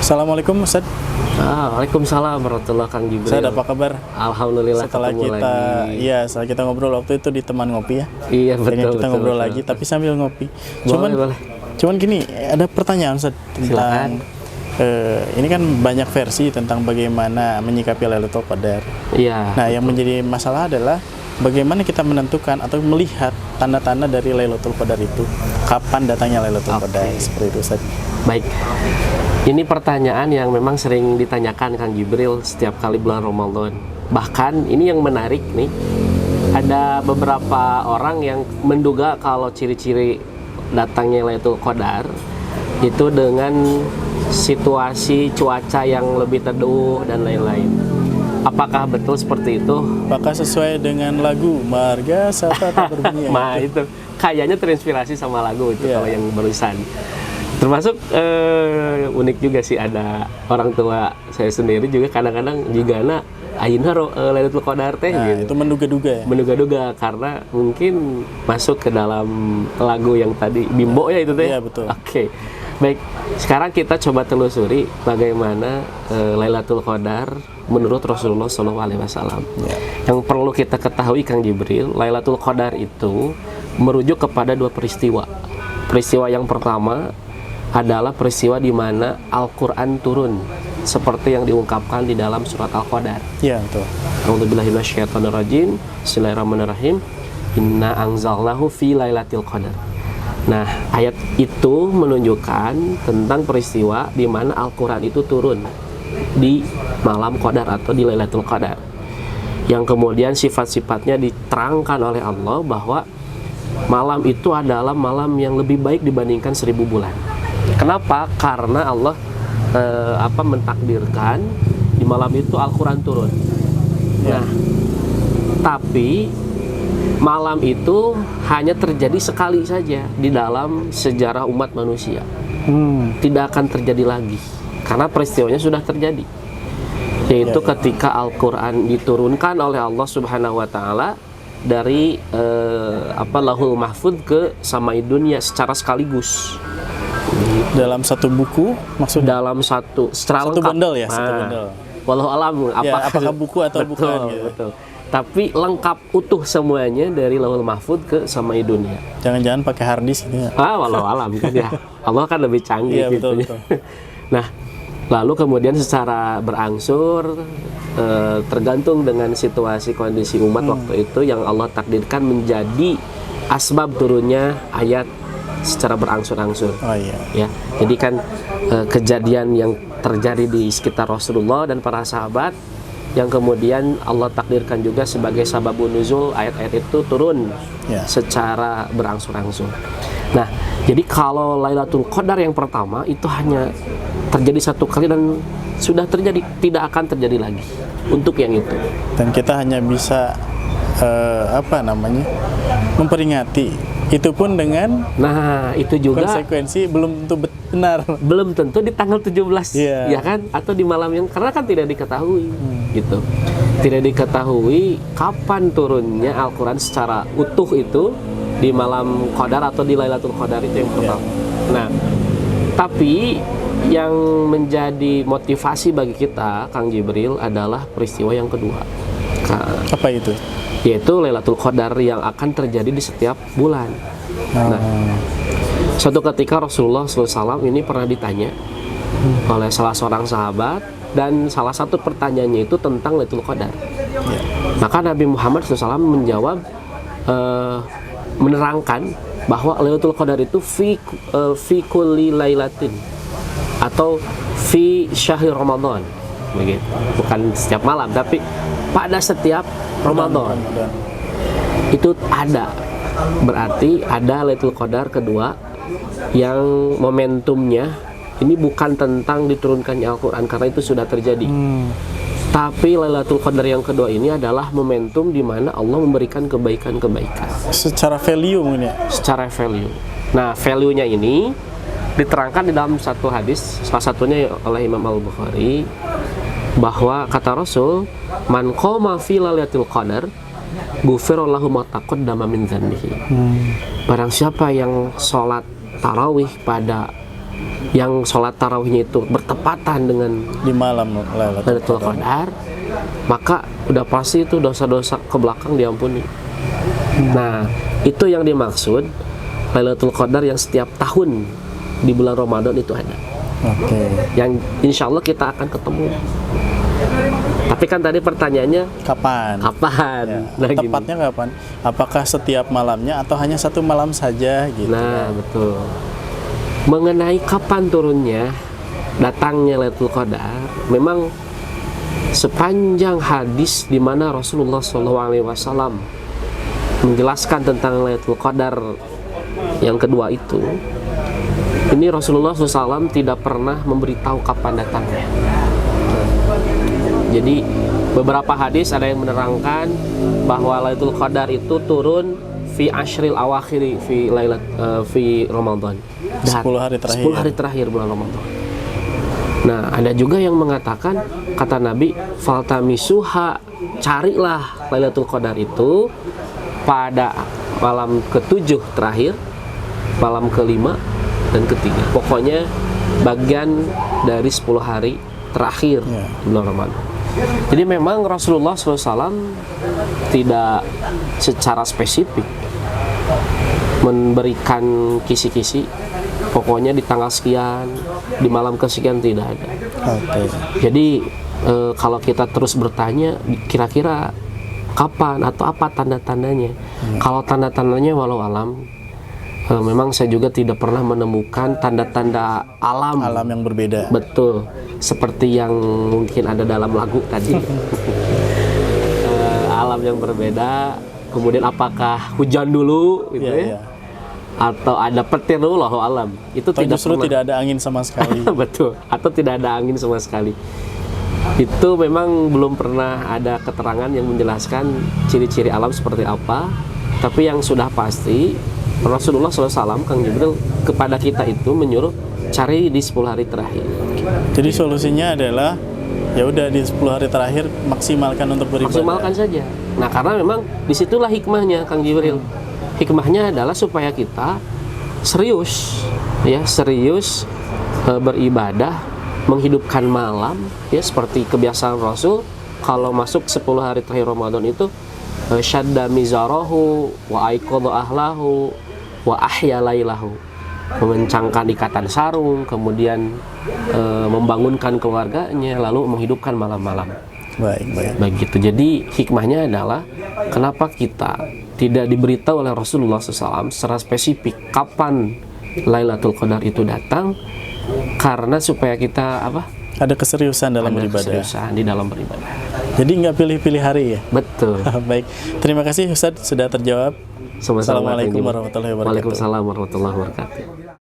Assalamualaikum Ustaz. Waalaikumsalam warahmatullahi Kang Jibril. Ustaz, apa kabar? Alhamdulillah Setelah ketemu kita, lagi. iya, setelah kita ngobrol waktu itu di teman ngopi ya. Iya betul. Akhirnya kita betul, ngobrol betul. lagi, tapi sambil ngopi. Boleh. Cuman gini, ada pertanyaan Ustaz tentang ini kan banyak versi tentang bagaimana menyikapi Lailatul Qadar. Iya. Nah, yang menjadi masalah adalah bagaimana kita menentukan atau melihat tanda-tanda dari Lailatul Qadar itu. Kapan datangnya Lailatul Qadar? Seperti itu Ustaz. Baik. Ini pertanyaan yang memang sering ditanyakan Kang Jibril setiap kali bulan Ramadan. Bahkan ini yang menarik nih, ada beberapa orang yang menduga kalau ciri-ciri datangnya Lailatul Qadar itu dengan situasi cuaca yang lebih teduh dan lain-lain. Apakah betul seperti itu? Apakah sesuai dengan lagu Marga Sata Tak Berbunyi? Nah itu kayaknya terinspirasi sama lagu itu Yeah. kalau yang barusan. Termasuk unik juga sih, ada orang tua saya sendiri juga kadang-kadang juga ayeuna Lailatul Qadar teh Nah, gitu. itu menduga-duga ya. Menduga-duga karena mungkin masuk ke dalam lagu yang tadi Bimbo ya itu teh. Iya, betul. Oke. Baik, sekarang kita coba telusuri bagaimana Lailatul Qadar menurut Rasulullah SAW. Ya. Yang perlu kita ketahui Kang Jibril, Lailatul Qadar itu merujuk kepada dua peristiwa. Peristiwa yang pertama adalah peristiwa di mana Al-Quran turun seperti yang diungkapkan di dalam surat Al-Qadar. Iya, betul. A'udzubillahi minasyaitonirrajim. Bismillahirrahmanirrahim. Inna anzalnahu fi lailatul qadar. Nah, ayat itu menunjukkan tentang peristiwa di mana Al-Quran itu turun di malam Qadar atau di Lailatul Qadar. Yang kemudian sifat-sifatnya diterangkan oleh Allah bahwa malam itu adalah malam yang lebih baik dibandingkan 1000 bulan. Kenapa? Karena Allah mentakdirkan di malam itu Al-Quran turun. Nah, tapi malam itu hanya terjadi sekali saja di dalam sejarah umat manusia. Tidak akan terjadi lagi karena peristiwanya sudah terjadi, yaitu ketika Al-Quran diturunkan oleh Allah Subhanahu wa Ta'ala dari Lauhul Mahfudz ke samai dunia secara sekaligus. Dalam satu buku, maksudnya Dalam satu satu lengkap. bundle ya, satu bundle. Walau alam Apakah buku atau betul, bukan gitu. betul. Tapi lengkap utuh semuanya dari Lauhul Mahfudz ke samai dunia. Jangan-jangan pakai hard disk gitu ya. Walau alam kan ya. Allah kan lebih canggih Iya, gitu. betul. Nah, lalu kemudian secara berangsur tergantung dengan situasi kondisi umat waktu itu yang Allah takdirkan menjadi asbab turunnya ayat secara berangsur-angsur. Oh iya. Ya, jadi kan kejadian yang terjadi di sekitar Rasulullah dan para sahabat yang kemudian Allah takdirkan juga sebagai sababun nuzul ayat-ayat itu turun secara berangsur-angsur. Nah, jadi kalau Lailatul Qadar yang pertama itu hanya terjadi satu kali dan sudah terjadi, tidak akan terjadi lagi untuk yang itu. Dan kita hanya bisa memperingati. Itu pun dengan itu juga konsekuensi belum tentu benar. Belum tentu di tanggal 17 ya kan, atau di malam yang, karena kan tidak diketahui gitu. Tidak diketahui kapan turunnya Al-Quran secara utuh itu di malam Qadar atau di Lailatul Qadar itu yang pertama. Nah, tapi yang menjadi motivasi bagi kita Kang Jibril adalah peristiwa yang kedua. Apa itu? Yaitu Lailatul Qadar yang akan terjadi di setiap bulan. Nah, suatu ketika Rasulullah SAW ini pernah ditanya oleh salah seorang sahabat, dan salah satu pertanyaannya itu tentang Lailatul Qadar. Maka Nabi Muhammad SAW menjawab, menerangkan bahwa Lailatul Qadar itu fi kulli lailatin atau fi syahri Ramadan, begitu. Bukan setiap malam, tapi pada setiap Ramadan. Itu ada, berarti ada Lailatul Qadar kedua yang momentumnya ini bukan tentang diturunkannya Al-Quran karena itu sudah terjadi. Tapi Lailatul Qadar yang kedua ini adalah momentum di mana Allah memberikan kebaikan-kebaikan. Secara value mungkin ya? Secara value. Nah, value-nya ini diterangkan di dalam satu hadis, salah satunya oleh Imam Al-Bukhari, bahwa kata Rasul, man qoma fi lailatul qadar ghufira lahu ma taqaddama min dzambihi. Barang siapa yang sholat tarawih pada yang sholat tarawihnya itu bertepatan dengan Di malam Lailatul Qadar, maka udah pasti itu dosa-dosa ke belakang diampuni. Nah, itu yang dimaksud Lailatul Qadar yang setiap tahun di bulan Ramadan itu ada. Oke. Yang insya Allah kita akan ketemu. Tapi kan tadi pertanyaannya Kapan? kapan? Ya. Nah, gini. Tepatnya kapan? Apakah setiap malamnya atau hanya satu malam saja gitu? Nah, betul. Mengenai kapan turunnya, datangnya Lailatul Qadar, memang sepanjang hadis di mana Rasulullah SAW menjelaskan tentang Lailatul Qadar yang kedua itu, ini Rasulullah SAW tidak pernah memberitahu kapan datangnya. Jadi beberapa hadis ada yang menerangkan bahwa Lailatul Qadar itu turun fi ashril awakhiri fi Ramadan. 10 hari terakhir. 10 hari terakhir bulan Ramadan. Nah, ada juga yang mengatakan, kata Nabi, faltamisuha, carilah Lailatul Qadar itu pada malam ke-7 terakhir, malam ke-5 dan ke-3. Pokoknya bagian dari 10 hari terakhir bulan Ramadan. Jadi memang Rasulullah SAW tidak secara spesifik memberikan kisi-kisi, pokoknya di tanggal sekian, di malam kesekian, tidak ada. Oke. Jadi kalau kita terus bertanya kira-kira kapan atau apa tanda-tandanya, kalau tanda-tandanya walau alam, memang saya juga tidak pernah menemukan tanda-tanda alam yang berbeda. Betul, seperti yang mungkin ada dalam lagu tadi. Alam yang berbeda, kemudian apakah hujan dulu gitu ya? Atau ada petir dulu, wallahu alam. Itu Atau tidak justru pernah. tidak ada angin sama sekali. Betul, atau tidak ada angin sama sekali. Itu memang belum pernah ada keterangan yang menjelaskan ciri-ciri alam seperti apa. Tapi yang sudah pasti Rasulullah SAW, Kang Jibril, kepada kita itu menyuruh cari di 10 hari terakhir. Jadi solusinya adalah ya udah di 10 hari terakhir maksimalkan untuk beribadah. Maksimalkan saja. Nah, karena memang disitulah hikmahnya, Kang Jibril. Hikmahnya adalah supaya kita serius, ya, serius beribadah, menghidupkan malam, ya, seperti kebiasaan Rasul. Kalau masuk 10 hari terakhir Ramadan itu syadda mizarahu wa aiqadha ahlahu wa ahya lailahu, mengencangkan ikatan sarung, kemudian membangunkan keluarganya, lalu menghidupkan malam-malam. Baik. Begitu. Jadi hikmahnya adalah kenapa kita tidak diberitahu oleh Rasulullah SAW secara spesifik kapan Lailatul Qadar itu datang, karena supaya kita apa? Ada keseriusan dalam beribadah. Keseriusan di dalam beribadah. Jadi nggak pilih-pilih hari ya? Betul. Baik. Terima kasih Ustadz sudah terjawab. Sama-sama. Assalamualaikum warahmatullahi wabarakatuh. Waalaikumsalam warahmatullahi wabarakatuh.